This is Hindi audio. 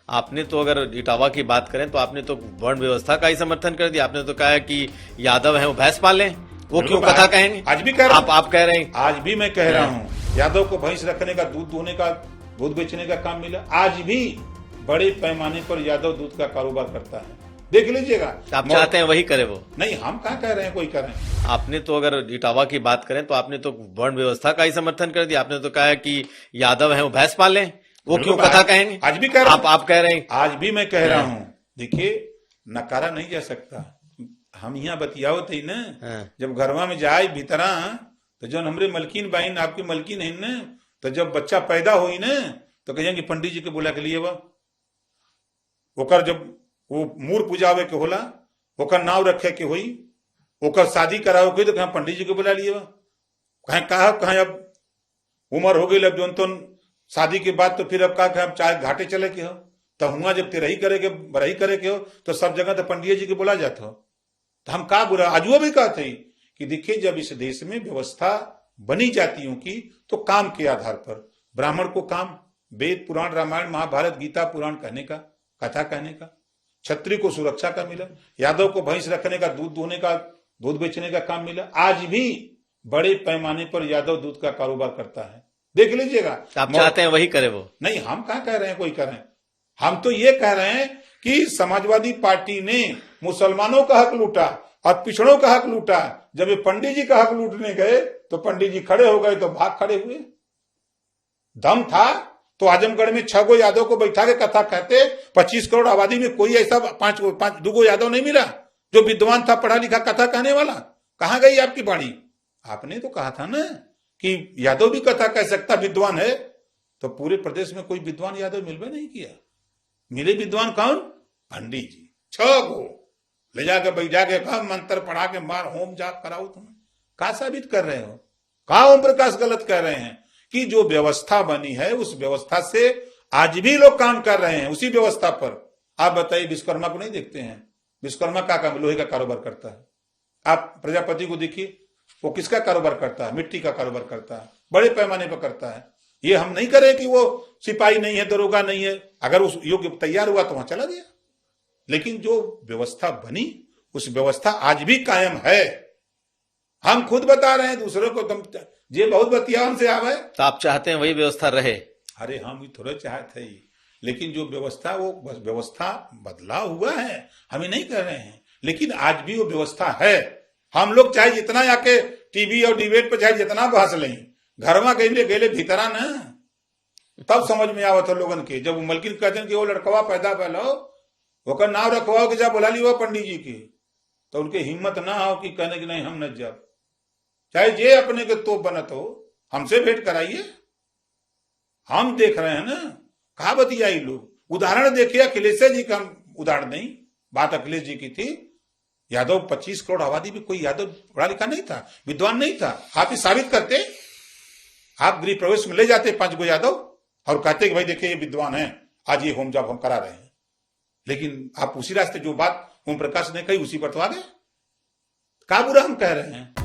आपने तो अगर इटावा की बात करें तो आपने तो वर्ण व्यवस्था का ही समर्थन कर दिया। आपने तो कहा कि यादव हैं वो भैंस पालें, वो क्यों कथा कहेंगे? आज भी कह रहा हूं। आप कह रहे हैं। आज भी मैं कह रहा हूं, यादव को भैंस रखने का, दूध दुहने का, दूध बेचने का काम मिला। आज भी बड़े पैमाने पर यादव दूध का कारोबार करता है, देख लीजिएगा। आप चाहते हैं वही करे वो? नहीं, हम कहाँ कह रहे हैं कोई करें। आपने तो अगर इटावा की बात करें तो आपने तो वर्ण व्यवस्था का ही समर्थन कर दिया। आपने तो कहा कि यादव हैं वो भैंस पालें, वो क्यों कथा कहेंगे? आज भी कह रहा हूं। आप कह रहे हैं। आज भी मैं कह रहा हूं। देखिए, नकारा नहीं जा सकता। हम यहाँ बतियाओ थे ना, जब घरवा में जाए भीतरा तो जो हमरे मलकिन बाइन आपकी मलकिन है ना, तो जब बच्चा पैदा हुई ना तो कहेंगे पंडित जी के बुला के लिए ओकर जब वो मूर पूजावे के होला, ओकर नाव रखे के हुई, ओकर शादी करावे के तो कहा पंडित जी के बुला लिए कहा अब उम्र हो गई, अब जो तो शादी के बाद तो फिर अब कहा अब चाहे घाटे चले के हो, तो हुआ जब तेरही करे के हो तो सब जगह तो पंडित जी के बुला जाते हो। तो हम का बुरा आजुआ भी कहते हैं कि देखिए, जब इस देश में व्यवस्था बनी जातियों की तो काम के आधार पर ब्राह्मण को काम, वेद पुराण रामायण महाभारत गीता पुराण कहने का, कथा कहने का, क्षत्रिय को सुरक्षा का मिला, यादव को भैंस रखने का, दूध दुहने का, दूध बेचने का काम मिला। आज भी बड़े पैमाने पर यादव दूध का कारोबार करता है, देख लीजिएगा। आप चाहते हैं वही करे वो? नहीं, हम कहाँ कह रहे हैं कोई करें। हम तो ये कह रहे हैं कि समाजवादी पार्टी ने मुसलमानों का हक लूटा और पिछड़ों का हक लूटा। जब ये पंडित जी का हक लूटने गए तो पंडित जी खड़े हो गए तो भाग खड़े हुए। दम था तो आजमगढ़ में 6 गो यादव को बैठा के कथा कहते। 25 करोड़ आबादी में कोई ऐसा 2 गो यादव नहीं मिला जो विद्वान था, पढ़ा लिखा, कथा कहने वाला। कहां गई आपकी वाणी? आपने तो कहा था ना कि यादव भी कथा कह सकता, विद्वान है। तो पूरे प्रदेश में कोई विद्वान यादव मिलवे नहीं किया। मिले विद्वान कौन? पंडित जी। 6 गो ले जाके बैठा के कहा मंत्र पढ़ा के मार होम जाप कराओ। तुम का साबित कर रहे हो? का ओम प्रकाश गलत कह रहे हैं कि जो व्यवस्था बनी है उस व्यवस्था से आज भी लोग काम कर रहे हैं, उसी व्यवस्था पर। आप बताइए, विश्वकर्मा को नहीं देखते हैं? विश्वकर्मा का काम लोहे का कारोबार करता है। आप प्रजापति को देखिए, वो किसका कारोबार करता है? मिट्टी का कारोबार करता है, बड़े पैमाने पर करता है। ये हम नहीं करें कि वो सिपाही नहीं है, दरोगा नहीं है। अगर उस योग्य तैयार हुआ तो वहां चला गया। लेकिन जो व्यवस्था बनी उस व्यवस्था आज भी कायम है। हम खुद बता रहे हैं दूसरों को, तुम ये बहुत बतिया हमसे आवे। तो आप चाहते हैं वही व्यवस्था रहे? अरे हम भी थोड़े चाहते ही, लेकिन जो व्यवस्था, वो व्यवस्था बदलाव हुआ है, हमें नहीं कर रहे हैं, लेकिन आज भी वो व्यवस्था है। हम लोग चाहे जितना आके टीवी और डिबेट पर चाहे जितना बहस लें, घरवा गए भीतरा ना, तब समझ में आवत है लोगन के। जब मलकिन कहते हैं कि वो लड़कवा पैदा पहलो ओकर नाव रखवाओ कि जा बुला ली पंडित जी की, तो उनके हिम्मत ना हो कि कहने की नहीं हम न जब, चाहे जे अपने के तो बनत हो, हमसे भेंट कराइए। हम देख रहे हैं ना, कहा बतियाई लोग। उदाहरण देखिए, अखिलेश जी का उदाहरण नहीं, बात अखिलेश जी की थी। यादव 25 करोड़ आबादी में कोई यादव पढ़ा लिखा नहीं था, विद्वान नहीं था। आप ही साबित करते, आप गृह प्रवेश में ले जाते 5 गो यादव और कहते कि भाई देखिए ये विद्वान है, आज ये होम जॉब हम करा रहे हैं। लेकिन आप उसी रास्ते जो बात ओम प्रकाश ने कही उसी पर तो आ गए। का बुरा हम कह रहे हैं?